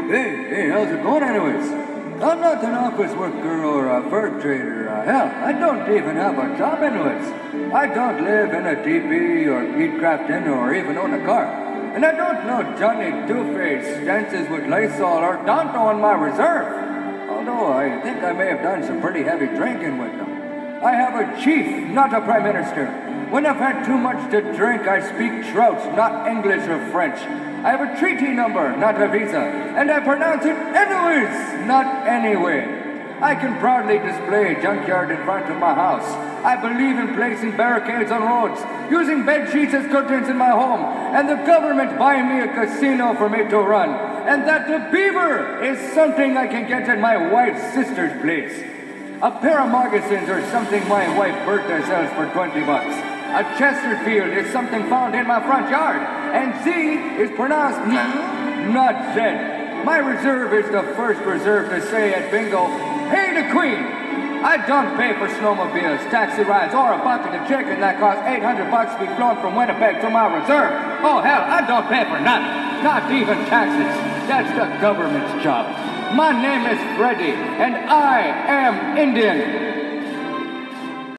Hey, how's it going anyways? I'm not an office worker or a fur trader. Hell, I don't even have a job anyways. I don't live in a DP or eat crafting or even own a car. And I don't know Johnny Two-Face dances with Lysol or Danto on my reserve. Although I think I may have done some pretty heavy drinking with them. I have a chief, not a prime minister. When I've had too much to drink, I speak Trouts, not English or French. I have a treaty number, not a visa, and I pronounce it anyways, not anyway. I can proudly display a junkyard in front of my house. I believe in placing barricades on roads, using bed sheets as curtains in my home, and the government buying me a casino for me to run, and that the beaver is something I can get at my wife's sister's place. A pair of moccasins are something my wife Bertha sells for $20. A Chesterfield is something found in my front yard, and Z is pronounced not Z. My reserve is the first reserve to say at bingo, "Hey the Queen!" I don't pay for snowmobiles, taxi rides, or a bucket of chicken that costs $800 to be flown from Winnipeg to my reserve. Oh hell, I don't pay for nothing, not even taxes. That's the government's job. My name is Freddy, and I am Indian.